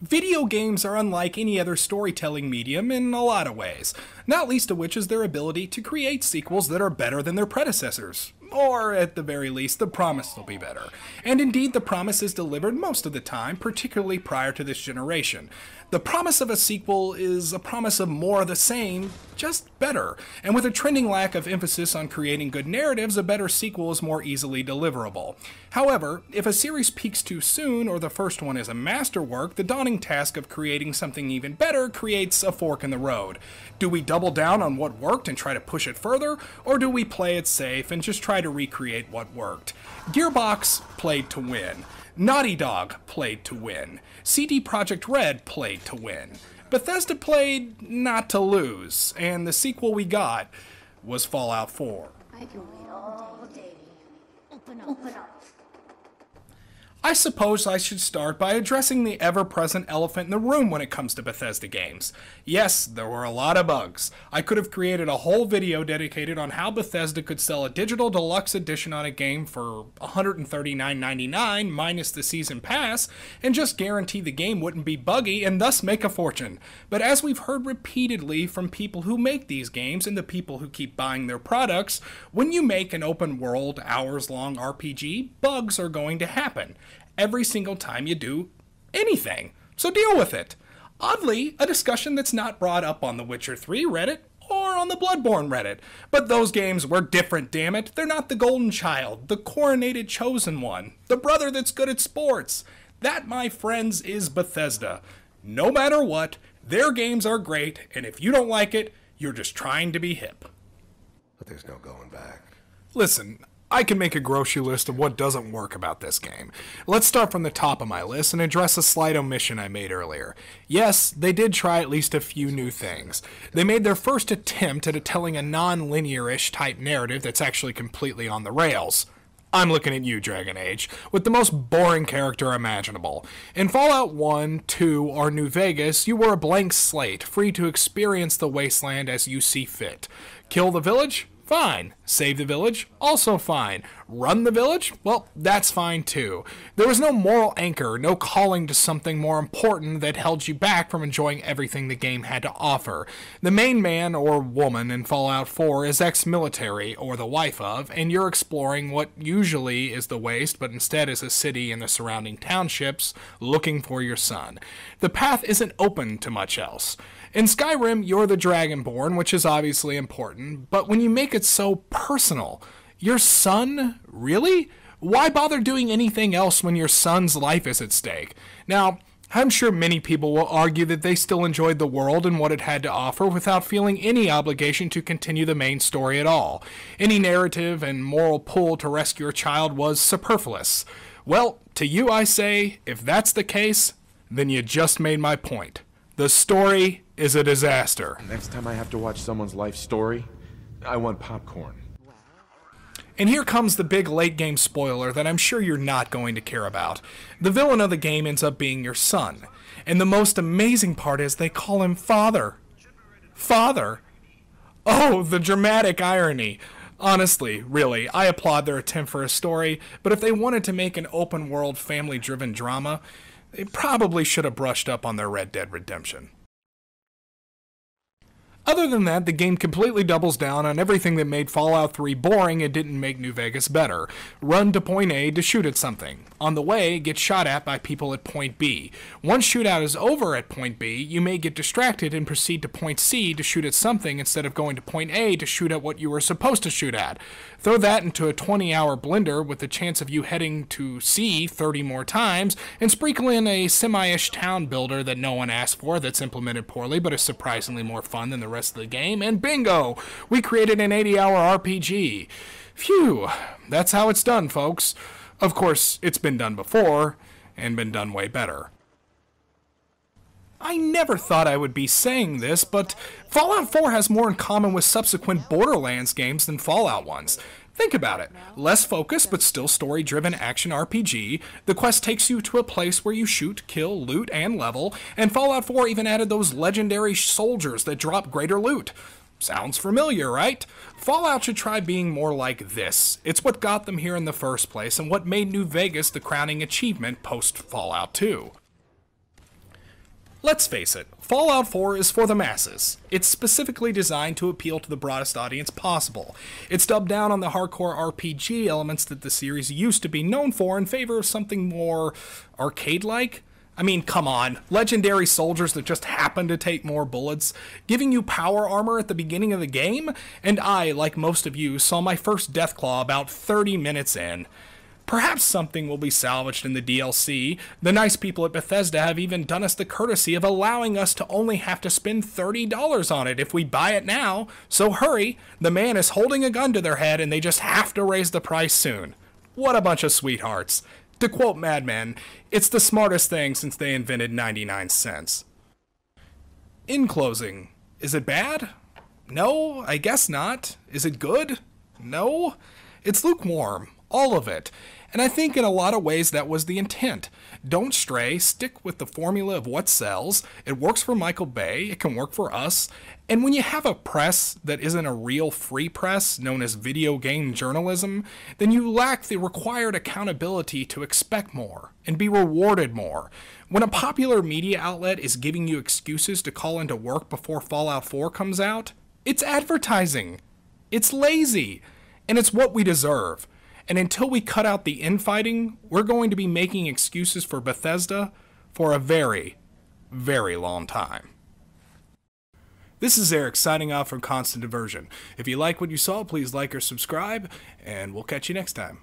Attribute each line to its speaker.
Speaker 1: Video games are unlike any other storytelling medium in a lot of ways, not least of which is their ability to create sequels that are better than their predecessors. Or, at the very least, the promise will be better. And indeed, the promise is delivered most of the time, particularly prior to this generation. The promise of a sequel is a promise of more of the same, just better. And with a trending lack of emphasis on creating good narratives, a better sequel is more easily deliverable. However, if a series peaks too soon, or the first one is a masterwork, the daunting task of creating something even better creates a fork in the road. Do we double down on what worked and try to push it further, or do we play it safe and just try to recreate what worked? Gearbox played to win. Naughty Dog played to win. CD Projekt Red played to win. Bethesda played not to lose, and the sequel we got was Fallout 4.
Speaker 2: I can wait all day. Open up.
Speaker 1: I suppose I should start by addressing the ever-present elephant in the room when it comes to Bethesda games. Yes, there were a lot of bugs. I could have created a whole video dedicated on how Bethesda could sell a digital deluxe edition on a game for $139.99 minus the season pass, and just guarantee the game wouldn't be buggy and thus make a fortune. But as we've heard repeatedly from people who make these games and the people who keep buying their products, when you make an open-world, hours-long RPG, bugs are going to happen. Every single time you do anything. So deal with it. Oddly, a discussion that's not brought up on the Witcher 3 Reddit or on the Bloodborne Reddit. But those games were different, damn it. They're not the golden child, the coronated chosen one, the brother that's good at sports. That, my friends, is Bethesda. No matter what, their games are great, and if you don't like it, you're just trying to be hip.
Speaker 3: But there's no going back.
Speaker 1: Listen, I can make a grocery list of what doesn't work about this game. Let's start from the top of my list and address a slight omission I made earlier. Yes, they did try at least a few new things. They made their first attempt at telling a non-linear-ish type narrative that's actually completely on the rails. I'm looking at you, Dragon Age, with the most boring character imaginable. In Fallout 1, 2, or New Vegas, you were a blank slate, free to experience the Wasteland as you see fit. Kill the village? Fine. Save the village? Also fine. Run the village? Well, that's fine too. There was no moral anchor, no calling to something more important that held you back from enjoying everything the game had to offer. The main man or woman in Fallout 4 is ex-military, or the wife of, and you're exploring what usually is the waste, but instead is a city and the surrounding townships, looking for your son. The path isn't open to much else. In Skyrim, you're the Dragonborn, which is obviously important, but when you make it so personal, your son? Really? Why bother doing anything else when your son's life is at stake? Now, I'm sure many people will argue that they still enjoyed the world and what it had to offer without feeling any obligation to continue the main story at all. Any narrative and moral pull to rescue a child was superfluous. Well, to you I say, if that's the case, then you just made my point. The story is a disaster.
Speaker 4: Next time I have to watch someone's life story, I want popcorn.
Speaker 1: And here comes the big late game spoiler that I'm sure you're not going to care about. The villain of the game ends up being your son. And the most amazing part is they call him Father. Father. Oh, the dramatic irony. Honestly, really, I applaud their attempt for a story, but if they wanted to make an open world family driven drama, they probably should have brushed up on their Red Dead Redemption. Other than that, the game completely doubles down on everything that made Fallout 3 boring and didn't make New Vegas better. Run to point A to shoot at something. On the way, get shot at by people at point B. Once shootout is over at point B, you may get distracted and proceed to point C to shoot at something instead of going to point A to shoot at what you were supposed to shoot at. Throw that into a 20-hour blender with the chance of you heading to C 30 more times, and sprinkle in a semi-ish town builder that no one asked for that's implemented poorly but is surprisingly more fun than the rest of the game, and bingo! We created an 80-hour RPG. Phew, that's how it's done, folks. Of course, it's been done before, and been done way better. I never thought I would be saying this, but Fallout 4 has more in common with subsequent Borderlands games than Fallout ones. Think about it. Less focused, but still story-driven action RPG. The quest takes you to a place where you shoot, kill, loot, and level, and Fallout 4 even added those legendary soldiers that drop greater loot. Sounds familiar, right? Fallout should try being more like this. It's what got them here in the first place, and what made New Vegas the crowning achievement post-Fallout 2. Let's face it, Fallout 4 is for the masses. It's specifically designed to appeal to the broadest audience possible. It's dubbed down on the hardcore RPG elements that the series used to be known for in favor of something more arcade-like. I mean, come on, legendary soldiers that just happen to take more bullets, giving you power armor at the beginning of the game, and I, like most of you, saw my first Deathclaw about 30 minutes in. Perhaps something will be salvaged in the DLC. The nice people at Bethesda have even done us the courtesy of allowing us to only have to spend $30 on it if we buy it now. So hurry, the man is holding a gun to their head and they just have to raise the price soon. What a bunch of sweethearts. To quote Madman, it's the smartest thing since they invented 99 cents. In closing, is it bad? No, I guess not. Is it good? No. It's lukewarm. All of it. And I think in a lot of ways that was the intent. Don't stray, stick with the formula of what sells. It works for Michael Bay, it can work for us. And when you have a press that isn't a real free press, known as video game journalism, then you lack the required accountability to expect more and be rewarded more. When a popular media outlet is giving you excuses to call into work before Fallout 4 comes out, it's advertising. It's lazy. And it's what we deserve. And until we cut out the infighting, we're going to be making excuses for Bethesda for a very, very long time. This is Eric signing off from Constant Diversion. If you like what you saw, please like or subscribe, and we'll catch you next time.